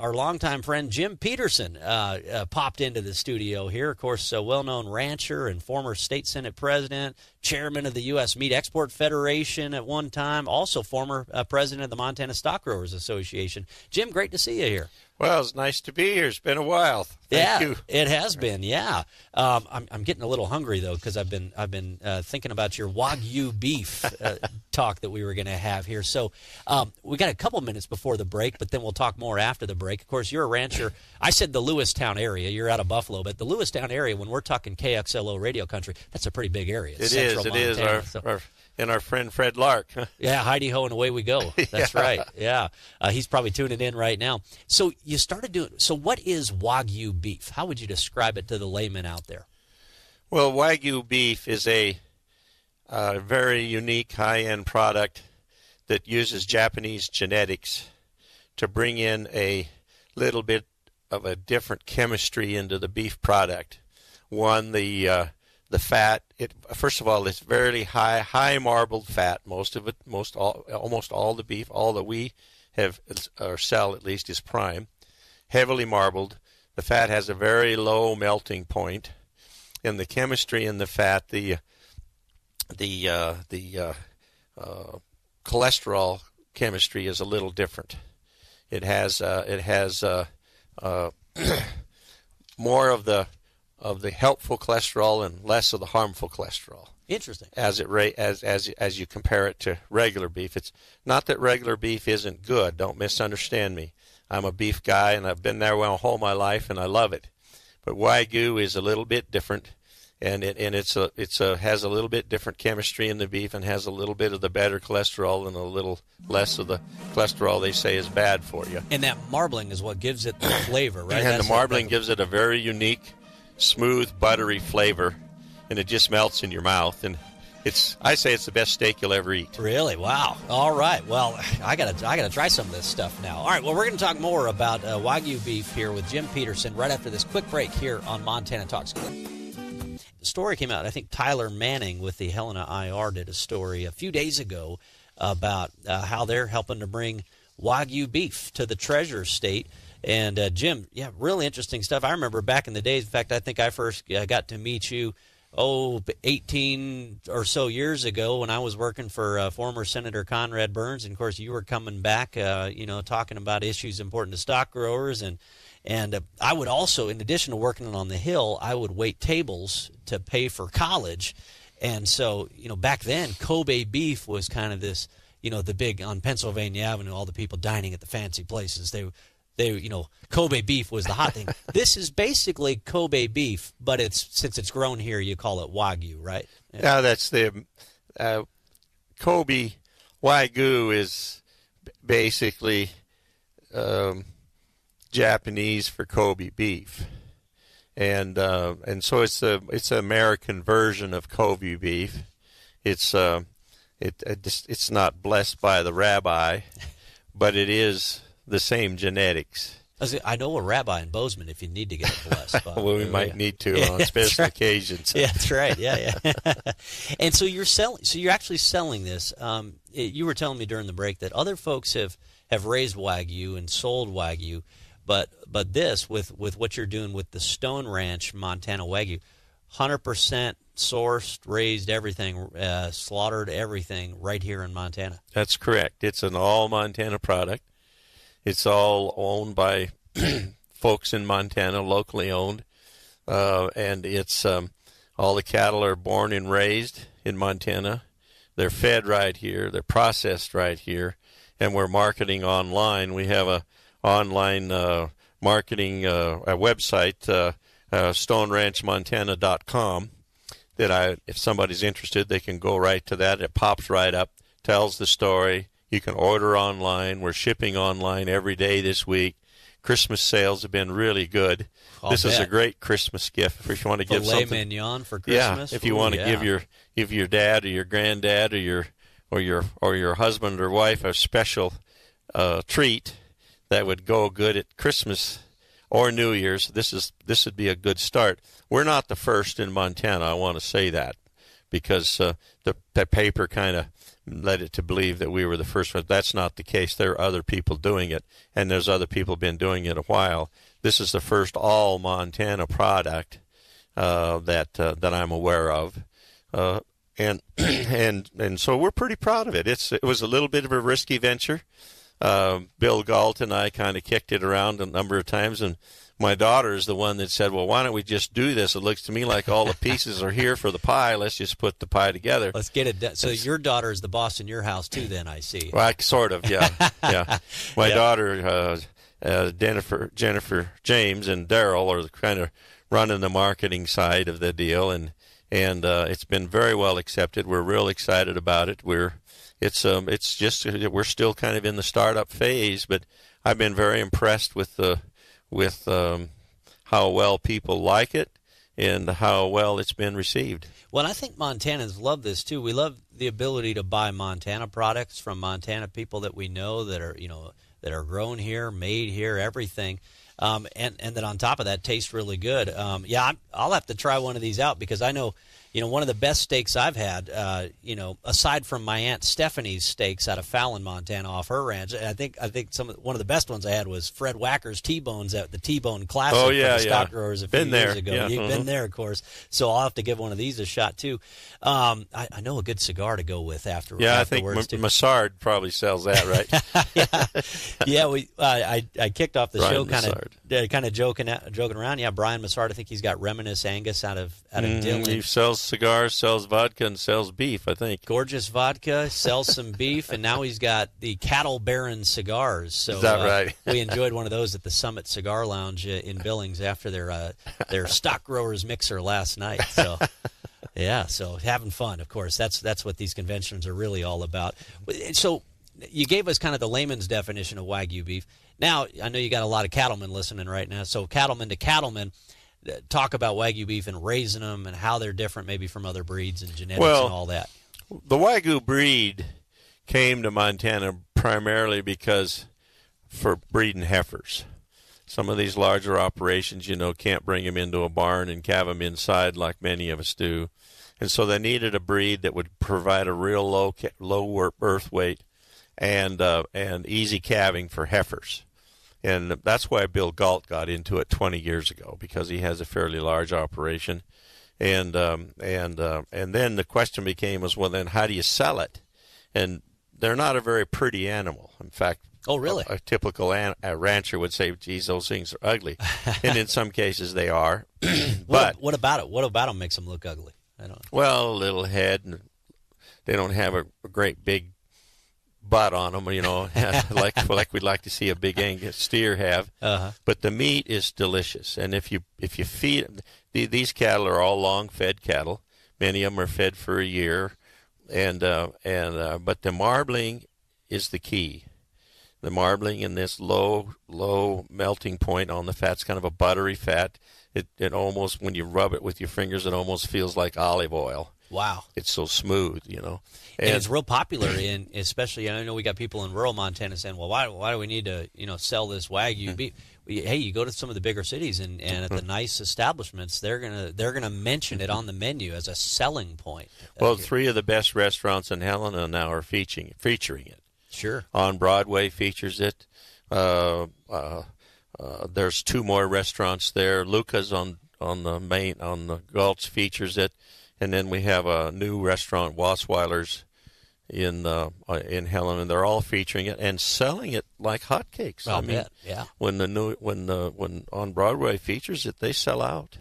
our longtime friend Jim Peterson popped into the studio here. Of course, a well-known rancher and former state senate president, chairman of the U.S. Meat Export Federation at one time, also former president of the Montana Stockgrowers Association. Jim, great to see you here. Well, it's nice to be here. It's been a while. Thank you. It has been. Yeah, I'm getting a little hungry though because I've been thinking about your Wagyu beef talk that we were going to have here. So we got a couple minutes before the break, but then we'll talk more after the break. Of course, you're a rancher. I said the Lewistown area. You're out of Buffalo, but the Lewistown area, when we're talking KXLO radio country, that's a pretty big area. It is. Our friend Fred Lark. Yeah, Heidi Ho, and away we go. That's right. Yeah, he's probably tuning in right now. So you started doing. So what is Wagyu beef? How would you describe it to the layman out there? Well, Wagyu beef is a very unique high-end product that uses Japanese genetics to bring in a little bit of a different chemistry into the beef product. One, the fat. First of all, it's very high marbled fat. Almost all the beef, all that we have or sell at least, is prime, heavily marbled. The fat has a very low melting point, and the chemistry in the fat, the cholesterol chemistry is a little different. It has more of the helpful cholesterol and less of the harmful cholesterol. Interesting. As you compare it to regular beef, it's not that regular beef isn't good. Don't misunderstand me. I'm a beef guy, and I've been there all my life, and I love it. But Wagyu is a little bit different, and it has a little bit different chemistry in the beef, and has a little bit of the better cholesterol and a little less of the cholesterol they say is bad for you. And that marbling is what gives it the flavor, right? And the marbling gives it a very unique, smooth, buttery flavor, and it just melts in your mouth. And I say it's the best steak you'll ever eat. Really? Wow. All right. Well, I gotta try some of this stuff now. All right. Well, we're going to talk more about Wagyu beef here with Jim Peterson right after this quick break here on Montana Talks. The story came out. I think Tyler Manning with the Helena IR did a story a few days ago about how they're helping to bring Wagyu beef to the Treasure State. And Jim, yeah, really interesting stuff. I remember back in the days. In fact, I think I first got to meet you 18 or so years ago when I was working for former Senator Conrad Burns. And, of course, you were coming back, talking about issues important to stock growers. And I would also, in addition to working on the Hill, I would wait tables to pay for college. And so, back then, Kobe beef was kind of this, the big, on Pennsylvania Avenue, all the people dining at the fancy places. They Kobe beef was the hot thing. This is basically Kobe beef, but since it's grown here, you call it Wagyu, right? Yeah, that's the Kobe Wagyu is basically Japanese for Kobe beef, and so it's the American version of Kobe beef. It's not blessed by the rabbi, but it is the same genetics. I know a rabbi in Bozeman if you need to get it blessed. Well, we might need to on special occasions. Yeah, that's right. Yeah. And so you're actually selling this. You were telling me during the break that other folks have raised Wagyu and sold Wagyu, but this with what you're doing with the Stone Ranch Montana Wagyu, 100% sourced, raised everything, slaughtered everything right here in Montana. That's correct. It's an all Montana product. It's all owned by folks in Montana, locally owned, and it's all the cattle are born and raised in Montana. They're fed right here. They're processed right here, and we're marketing online. We have a online marketing a website, stoneranchmontana.com. That if somebody's interested, they can go right to that. It pops right up, tells the story. You can order online. We're shipping online every day this week. Christmas sales have been really good. This is a great Christmas gift if you want to give something. Filet mignon for Christmas. Yeah, if you want to give your dad or your granddad or your husband or wife a special treat that would go good at Christmas or New Year's, this would be a good start. We're not the first in Montana. I want to say that because the paper kind of led it to believe that we were the first ones. That's not the case. There are other people doing it, and there's other people been doing it a while. This is the first all Montana product that I'm aware of, and so we're pretty proud of it. It was a little bit of a risky venture. Bill Galt and I kind of kicked it around a number of times, and my daughter is the one that said, well, why don't we just do this? It looks to me like all the pieces are here for the pie. Let's just put the pie together. Let's get it done. So your daughter is the boss in your house, too, then, I see. Well, sort of, yeah. Yeah. My daughter, Jennifer James, and Daryl are kind of running the marketing side of the deal, and it's been very well accepted. We're real excited about it. It's just we're still kind of in the startup phase, but I've been very impressed with how well people like it and how well it's been received. Well, I think Montanans love this too. We love the ability to buy Montana products from Montana people that we know that are grown here, made here, everything. And that on top of that tastes really good. I'll have to try one of these out because I know, one of the best steaks I've had, aside from my Aunt Stephanie's steaks out of Fallon, Montana, off her ranch. I think one of the best ones I had was Fred Wacker's T-Bones at the T-Bone Classic for the Stockgrowers a few years ago. Yeah. You've been there, of course. So I'll have to give one of these a shot, too. I know a good cigar to go with afterwards. Yeah, I think Massard probably sells that, right? Yeah. I kicked off the show kind of joking around. Yeah, Brian Massard, I think he's got Reminisce Angus out of Dillon. He sells cigars, sells vodka, and sells beef, I think. Gorgeous vodka, sells some beef, and now he's got the Cattle Baron cigars. So, is that right? We enjoyed one of those at the Summit Cigar Lounge in Billings after their stock growers mixer last night. So, yeah, so having fun, of course. That's what these conventions are really all about. So you gave us kind of the layman's definition of Wagyu beef. Now, I know you got a lot of cattlemen listening right now. So cattleman to cattleman, talk about Wagyu beef and raising them and how they're different maybe from other breeds and genetics and all that. The Wagyu breed came to Montana primarily for breeding heifers. Some of these larger operations, can't bring them into a barn and calve them inside like many of us do. And so they needed a breed that would provide a real low birth weight and easy calving for heifers. And that's why Bill Galt got into it 20 years ago, because he has a fairly large operation. And then the question became, well, then how do you sell it? And they're not a very pretty animal. In fact, oh, really? A typical rancher would say, geez, those things are ugly. And in some cases they are. But what about it? What about them makes them look ugly? I don't know. Well, a little head, and they don't have a great big butt on them, like we'd like to see a big Angus steer have. Uh-huh. But the meat is delicious, and if you feed these cattle are all long-fed cattle. Many of them are fed for a year, but the marbling is the key. The marbling in this low melting point on the fat's kind of a buttery fat. It almost, when you rub it with your fingers, it almost feels like olive oil. Wow. It's so smooth, And it's real popular especially, I know we got people in rural Montana saying, well, why do we need to, sell this Wagyu beef? Hey, you go to some of the bigger cities and at the nice establishments, they're gonna mention it on the menu as a selling point. Well, 3 of the best restaurants in Helena now are featuring it. Sure. On Broadway features it. There's 2 more restaurants there. Luca's on the Gulch features it. And then we have a new restaurant, Wasweiler's, in Helen, and they're all featuring it and selling it like hotcakes. I mean, yeah. When on Broadway features it, they sell out.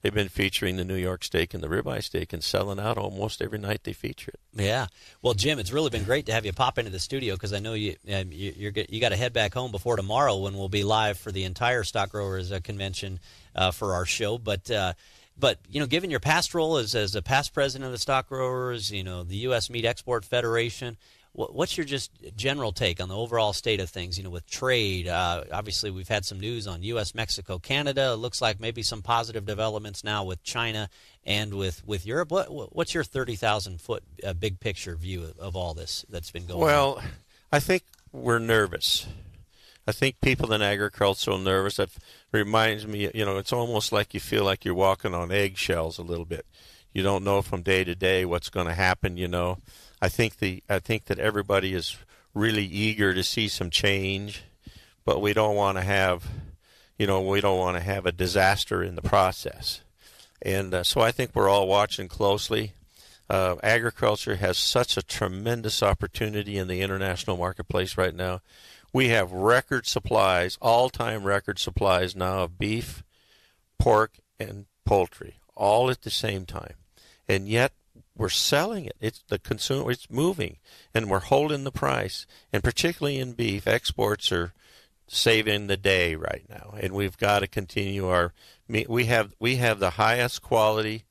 They've been featuring the New York steak and the ribeye steak and selling out almost every night they feature it. Yeah. Well, Jim, it's really been great to have you pop into the studio because I know you got to head back home before tomorrow when we'll be live for the entire Stock Growers convention for our show. But given your past role as a past president of the Stock Growers, the U.S. Meat Export Federation, what's your just general take on the overall state of things? With trade, obviously we've had some news on U.S., Mexico, Canada. It looks like maybe some positive developments now with China and with Europe. What's your 30,000-foot big picture view of all this that's been going on? Well, I think we're nervous. I think people in agriculture are nervous. That reminds me, it's almost like you feel like you're walking on eggshells a little bit. You don't know from day to day what's going to happen, I think that everybody is really eager to see some change, but we don't want to have, a disaster in the process. And so I think we're all watching closely. Agriculture has such a tremendous opportunity in the international marketplace right now. We have record supplies, all-time record supplies now of beef, pork, and poultry, all at the same time. And yet we're selling it. It's moving, and we're holding the price. And particularly in beef, exports are saving the day right now. And we've got to continue we have the highest quality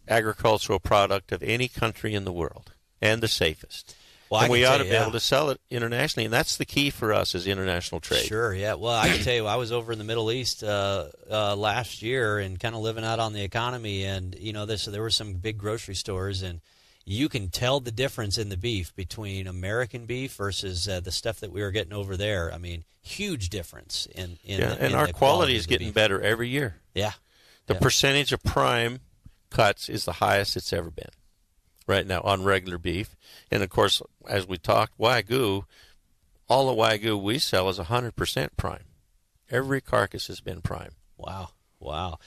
agricultural product of any country in the world, and the safest. Well, and we ought to be able to sell it internationally, and that's the key for us is international trade. Sure, yeah. Well, I can tell you, I was over in the Middle East last year and kind of living out on the economy, and there were some big grocery stores, and you can tell the difference in the beef between American beef versus the stuff that we were getting over there. I mean, huge difference in our the quality is of the getting beef. better every year. Yeah, the percentage of prime cuts is the highest it's ever been right now on regular beef. And, of course, as we talked, Wagyu, all the Wagyu we sell is 100% prime. Every carcass has been prime. Wow. Well,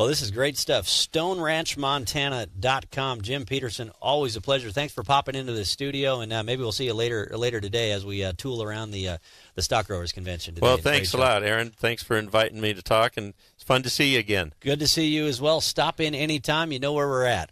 this is great stuff. StoneRanchMontana.com. Jim Peterson, always a pleasure. Thanks for popping into the studio, and maybe we'll see you later today as we tool around the Stockgrowers Convention today. Well, thanks a lot, Aaron. Thanks for inviting me to talk, and it's fun to see you again. Good to see you as well. Stop in anytime. You know where we're at.